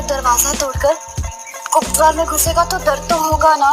दरवाजा तोड़कर गुप्तवार में घुसेगा तो डर तो होगा ना।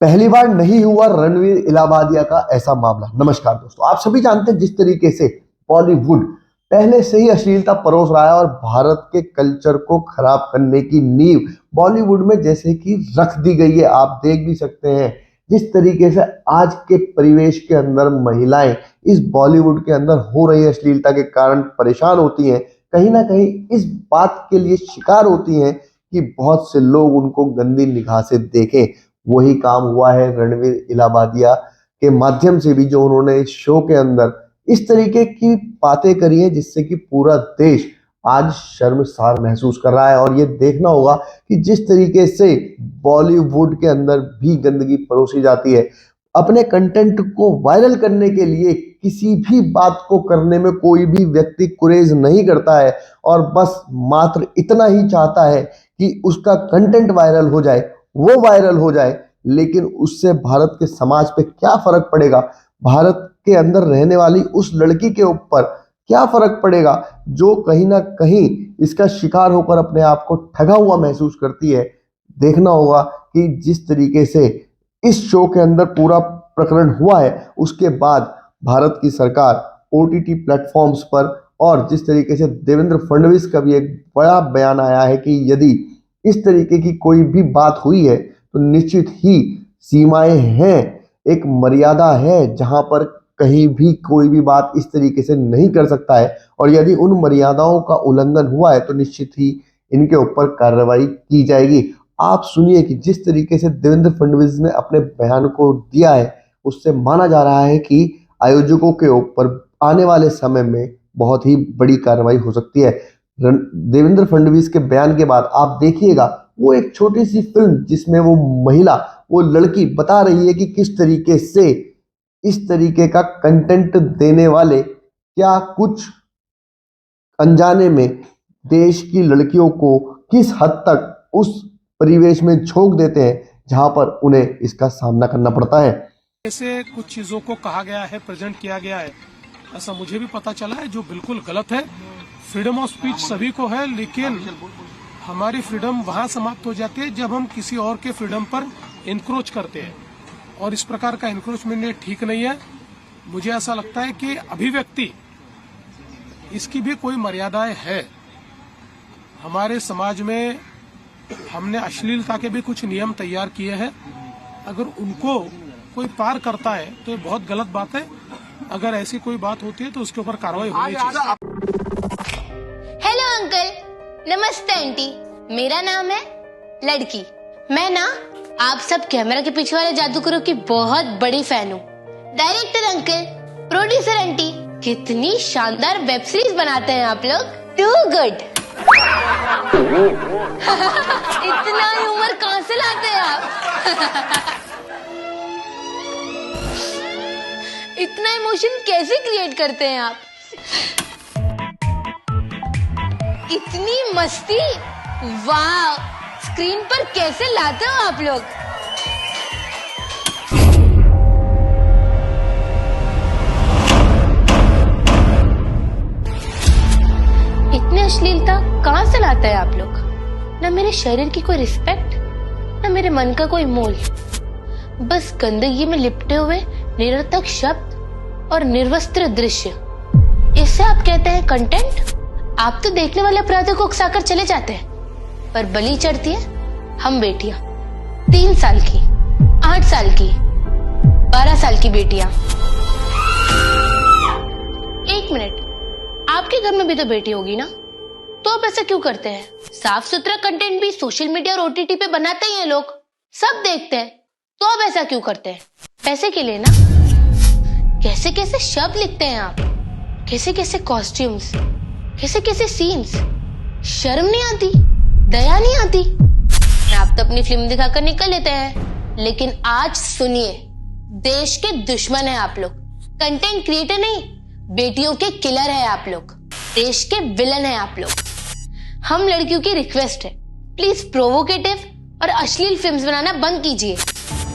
पहली बार नहीं हुआ रणवीर इलाहाबादिया का ऐसा मामला। नमस्कार दोस्तों, आप सभी जानते हैं जिस तरीके से बॉलीवुड पहले से ही अश्लीलता परोस रहा है और भारत के कल्चर को खराब करने की नींव बॉलीवुड में जैसे कि रख दी गई है। आप देख भी सकते हैं जिस तरीके से आज के परिवेश के अंदर महिलाएं इस बॉलीवुड के अंदर हो रही अश्लीलता के कारण परेशान होती हैं, कहीं ना कहीं इस बात के लिए शिकार होती हैं कि बहुत से लोग उनको गंदी निगाह से देखें। वही काम हुआ है रणवीर इलाहाबादिया के माध्यम से भी, जो उन्होंने इस शो के अंदर इस तरीके की बातें करी है जिससे कि पूरा देश आज शर्मसार महसूस कर रहा है। और ये देखना होगा कि जिस तरीके से बॉलीवुड के अंदर भी गंदगी परोसी जाती है, अपने कंटेंट को वायरल करने के लिए किसी भी बात को करने में कोई भी व्यक्ति गुरेज नहीं करता है और बस मात्र इतना ही चाहता है कि उसका कंटेंट वायरल हो जाए, वो वायरल हो जाए। लेकिन उससे भारत के समाज पे क्या फर्क पड़ेगा, भारत के अंदर रहने वाली उस लड़की के ऊपर क्या फर्क पड़ेगा जो कहीं ना कहीं इसका शिकार होकर अपने आप को ठगा हुआ महसूस करती है। देखना होगा कि जिस तरीके से इस शो के अंदर पूरा प्रकरण हुआ है, उसके बाद भारत की सरकार ओटीटी प्लेटफॉर्म्स पर और जिस तरीके से देवेंद्र फडणवीस का भी एक बड़ा बयान आया है कि यदि इस तरीके की कोई भी बात हुई है तो निश्चित ही सीमाएं हैं, एक मर्यादा है जहां पर कहीं भी कोई भी बात इस तरीके से नहीं कर सकता है। और यदि उन मर्यादाओं का उल्लंघन हुआ है तो निश्चित ही इनके ऊपर कार्रवाई की जाएगी। आप सुनिए कि जिस तरीके से देवेंद्र फडणवीस ने अपने बयान को दिया है, उससे माना जा रहा है कि आयोजकों के ऊपर आने वाले समय में बहुत ही बड़ी कार्रवाई हो सकती है। देवेंद्र फडणवीस के बयान के बाद आप देखिएगा, वो एक छोटी सी फिल्म जिसमें वो महिला, वो लड़की बता रही है कि किस तरीके से इस तरीके का कंटेंट देने वाले क्या कुछ अनजाने में देश की लड़कियों को किस हद तक उस परिवेश में झोंक देते हैं जहां पर उन्हें इसका सामना करना पड़ता है। ऐसे कुछ चीजों को कहा गया है, प्रेजेंट किया गया है, ऐसा मुझे भी पता चला है, जो बिल्कुल गलत है। फ्रीडम ऑफ स्पीच सभी को है, लेकिन हमारी फ्रीडम वहां समाप्त हो जाती है जब हम किसी और के फ्रीडम पर इंक्रोच करते हैं, और इस प्रकार का इंक्रोचमेंट ठीक नहीं है। मुझे ऐसा लगता है कि अभिव्यक्ति इसकी भी कोई मर्यादाएं है। हमारे समाज में हमने अश्लीलता के भी कुछ नियम तैयार किए हैं, अगर उनको कोई पार करता है तो ये बहुत गलत बात है। अगर ऐसी कोई बात होती है तो उसके ऊपर कार्रवाई होनी चाहिए। हेलो अंकल, नमस्ते आंटी, मेरा नाम है लड़की। मैं ना आप सब कैमरा के पीछे वाले जादूगरों की बहुत बड़ी फैन हूँ। डायरेक्टर अंकल, प्रोड्यूसर आंटी, कितनी शानदार वेब सीरीज बनाते हैं आप लोग, टू गुड। इतना ह्यूमर कहाँ से लाते हैं आप? इतना इमोशन कैसे क्रिएट करते हैं आप? इतनी मस्ती, वाह, स्क्रीन पर कैसे लाते हो आप लोग? इतनी अश्लीलता कहाँ से लाते हैं आप लोग? ना मेरे शरीर की कोई रिस्पेक्ट, ना मेरे मन का कोई मोल, बस गंदगी में लिपटे हुए निरर्थक शब्द और निर्वस्त्र दृश्य। इससे आप कहते हैं कंटेंट? आप तो देखने वाले अपराधियों को उकसाकर चले जाते हैं, पर बलि चढ़ती है हम बेटियां, 3 साल की, 8 साल की, 12 साल की बेटियां। 1 मिनट, आपके घर में भी तो बेटी होगी ना, तो आप ऐसा क्यों करते हैं? साफ सुथरा कंटेंट भी सोशल मीडिया और ओटीटी पे बनाते ही हैं लोग, सब देखते हैं, तो आप ऐसा क्यों करते हैं? पैसे के लिए ना। कैसे कैसे शब्द लिखते हैं आप, कैसे कैसे कॉस्ट्यूम्स, कैसे कैसे सीन्स, शर्म नहीं आती, दया नहीं आती? आप तो अपनी फिल्म दिखाकर निकल लेते हैं, लेकिन आज सुनिए, देश के दुश्मन है आप लोग, कंटेंट क्रिएटर नहीं, बेटियों के किलर है आप लोग, देश के विलन है आप लोग। हम लड़कियों की रिक्वेस्ट है, प्लीज प्रोवोकेटिव और अश्लील फिल्म्स बनाना बंद कीजिए।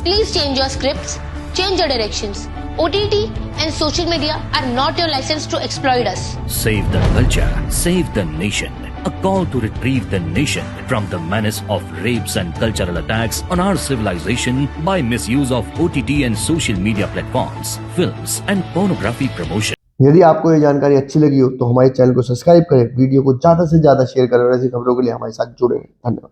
Please change your scripts, change your directions. OTT and social media are not your license to exploit us. Save the culture, save the nation. a call to retrieve the nation from the menace of rapes and cultural attacks on our civilization by misuse of OTT and social media platforms, films and pornography promotion. यदि आपको ये जानकारी अच्छी लगी हो तो हमारे channel को सब्सक्राइब करें, वीडियो को ज्यादा से ज्यादा शेयर करें और ऐसी खबरों के लिए हमारे साथ जुड़े रहें। धन्यवाद।